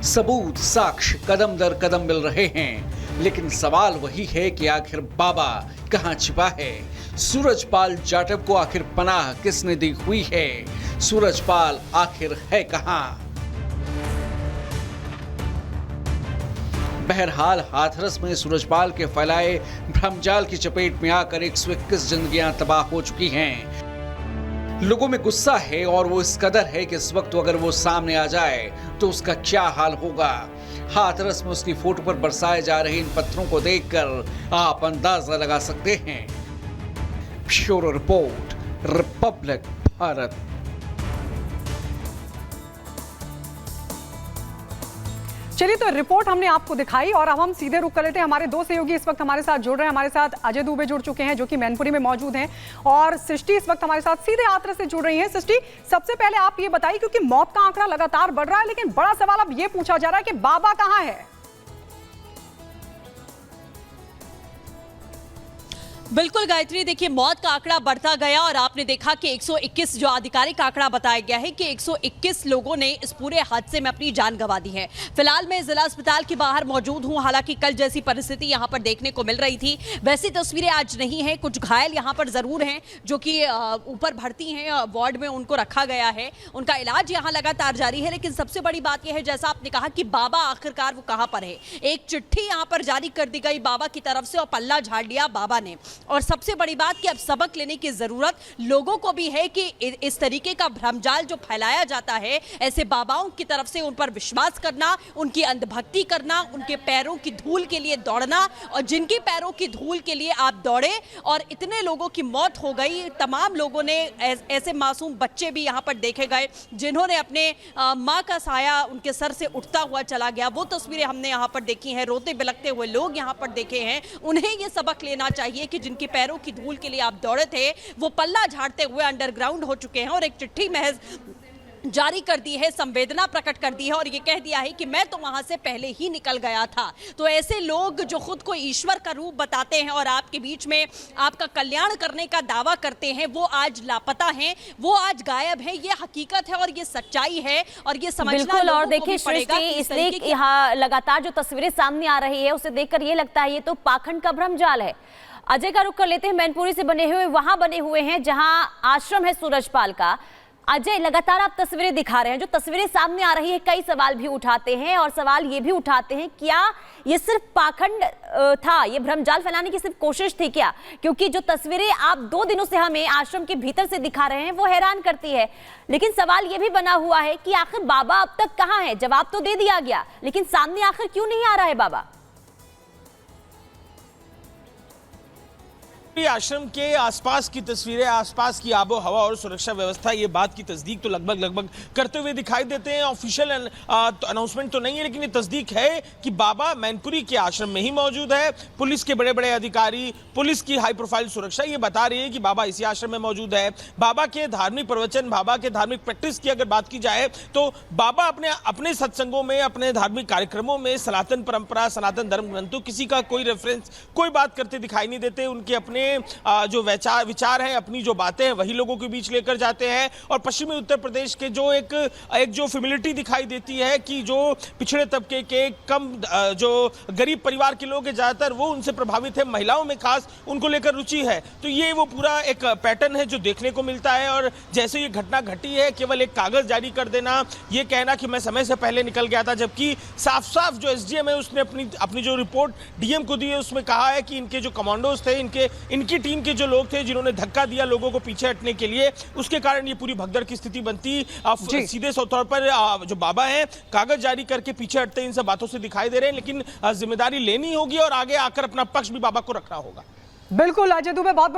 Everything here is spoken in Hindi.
सबूत, साक्ष्य कदम दर कदम मिल रहे हैं, लेकिन सवाल वही है कि आखिर बाबा कहां छिपा है? सूरजपाल जाटव को आखिर पनाह किसने दी हुई है? सूरजपाल आखिर है कहां? बहरहाल हाथरस में सूरजपाल के फैलाए भ्रमजाल की चपेट में आकर 121 जिंदगियां तबाह हो चुकी हैं। लोगों में गुस्सा है और वो इस कदर है कि इस वक्त अगर वो सामने आ जाए तो उसका क्या हाल होगा। हाथरस में उसकी फोटो पर बरसाए जा रहे इन पत्थरों को देखकर आप अंदाजा लगा सकते हैं। Bureau report, Republic Bharat. चलिए, तो रिपोर्ट हमने आपको दिखाई और अब हम सीधे रुक कर लेते हैं। हमारे दो सहयोगी इस वक्त हमारे साथ जुड़ रहे हैं। हमारे साथ अजय दुबे जुड़ चुके हैं जो कि मैनपुरी में मौजूद हैं, और सृष्टि इस वक्त हमारे साथ सीधे हाथरस से जुड़ रही हैं। सृष्टि, सबसे पहले आप ये बताइए, क्योंकि मौत का आंकड़ा लगातार बढ़ रहा है, लेकिन बड़ा सवाल अब ये पूछा जा रहा है कि बाबा कहां है? बिल्कुल गायत्री, देखिए मौत का आंकड़ा बढ़ता गया और आपने देखा कि 121 जो आधिकारिक आंकड़ा बताया गया है कि 121 लोगों ने इस पूरे हादसे में अपनी जान गंवा दी है। फिलहाल मैं जिला अस्पताल के बाहर मौजूद हूं। हालांकि कल जैसी परिस्थिति यहां पर देखने को मिल रही थी वैसी तस्वीरें आज नहीं है। कुछ घायल यहां पर जरूर हैं जो कि ऊपर भर्ती हैं, वार्ड में उनको रखा गया है, उनका इलाज यहां लगातार जारी है। लेकिन सबसे बड़ी बात यह है, जैसा आपने कहा कि बाबा आखिरकार वो कहां पर है। एक चिट्ठी यहां पर जारी कर दी गई बाबा की तरफ से और पल्ला झाड़ लिया बाबा ने। और सबसे बड़ी बात कि अब सबक लेने की जरूरत लोगों को भी है कि इस तरीके का भ्रमजाल जो फैलाया जाता है, ऐसे बाबाओं की तरफ से उन पर विश्वास करना, उनकी अंधभक्ति करना, उनके पैरों की धूल के लिए दौड़ना, और जिनके पैरों की धूल के लिए आप दौड़े और इतने लोगों की मौत हो गई। तमाम लोगों ने, ऐसे मासूम बच्चे भी यहां पर देखे गए जिन्होंने अपने मां का साया उनके सर से उठता हुआ चला गया। वो तस्वीरें हमने यहां पर देखी हैं। रोते बिलखते हुए लोग यहां पर देखे हैं। उन्हें यह सबक लेना चाहिए कि जिनके पैरों की धूल के लिए आप दौड़े थे, वो पल्ला झाड़ते हुए अंडरग्राउंड हो चुके हैं और एक चिट्ठी महज जारी कर दी है, संवेदना प्रकट कर दी है और ये कह दिया है कि मैं तो वहां से पहले ही निकल गया था। तो ऐसे लोग जो खुद को ईश्वर का रूप बताते हैं और आपके बीच में आपका कल्याण करने का दावा करते हैं, वो आज लापता हैं, वो आज गायब हैं। ये हकीकत है और ये सच्चाई है और ये समझना बिल्कुल। और लोगों को देखिए भी पड़ेगा कि इसलिए यहाँ लगातार जो तस्वीरें सामने आ रही है उसे देखकर ये लगता है ये तो पाखंड का भ्रमजाल है। अजय का रुख कर लेते हैं। मैनपुरी से बने हुए हैं जहां आश्रम है सूरजपाल का। अजय, लगातार आप तस्वीरें दिखा रहे हैं, जो तस्वीरें सामने आ रही है कई सवाल भी उठाते हैं और सवाल ये भी उठाते हैं, क्या ये सिर्फ पाखंड था, ये भ्रमजाल फैलाने की सिर्फ कोशिश थी क्या? क्योंकि जो तस्वीरें आप 2 दिनों से हमें आश्रम के भीतर से दिखा रहे हैं वो हैरान करती है। लेकिन सवाल ये भी बना हुआ है कि आखिर बाबा अब तक कहाँ है? जवाब तो दे दिया गया, लेकिन सामने आखिर क्यों नहीं आ रहा है बाबा? आश्रम के आसपास की तस्वीरें, आसपास की आबो हवा और सुरक्षा व्यवस्था ये बात की तस्दीक तो लगभग करते हुए दिखाई देते हैं। ऑफिशियल अनाउंसमेंट तो नहीं है, लेकिन ये तस्दीक है कि बाबा मैनपुरी के आश्रम में ही मौजूद है। पुलिस के बड़े बड़े अधिकारी, पुलिस की हाई प्रोफाइल सुरक्षा ये बता रही है कि बाबा इसी आश्रम में मौजूद है। बाबा के धार्मिक प्रवचन, बाबा के धार्मिक प्रैक्टिस की अगर बात की जाए तो बाबा अपने सत्संगों में, अपने धार्मिक कार्यक्रमों में सनातन परंपरा, सनातन धर्म ग्रंथों, किसी का कोई रेफरेंस, कोई बात करते दिखाई नहीं देते। उनके अपने जो विचार हैं, अपनी जो बातें हैं, वही लोगों के बीच लेकर जाते हैं। और पश्चिमी उत्तर प्रदेश के जो एक जो फेमिलिटी दिखाई देती है कि जो पिछड़े तबके के, कम जो गरीब परिवार के लोग हैं ज्यादातर, वो उनसे प्रभावित है, महिलाओं में खास उनको लेकर रुचि है। तो ये वो पूरा एक पैटर्न है जो देखने को मिलता है। और जैसे ये घटना घटी है, केवल एक कागज जारी कर देना, ये कहना कि मैं समय से पहले निकल गया था, जबकि साफ साफ जो एसडीएम है उसने अपनी जो रिपोर्ट डीएम को दी है उसमें कहा है कि इनके जो कमांडोज थे, इनकी टीम के जो लोग थे जिन्होंने धक्का दिया लोगों को पीछे हटने के लिए, उसके कारण ये पूरी भगदड़ की स्थिति बनती। सीधे तौर पर जो बाबा हैं कागज जारी करके पीछे हटते इन सब बातों से दिखाई दे रहे हैं, लेकिन जिम्मेदारी लेनी होगी और आगे आकर अपना पक्ष भी बाबा को रखना होगा। बिल्कुल अजय दुबे, बहुत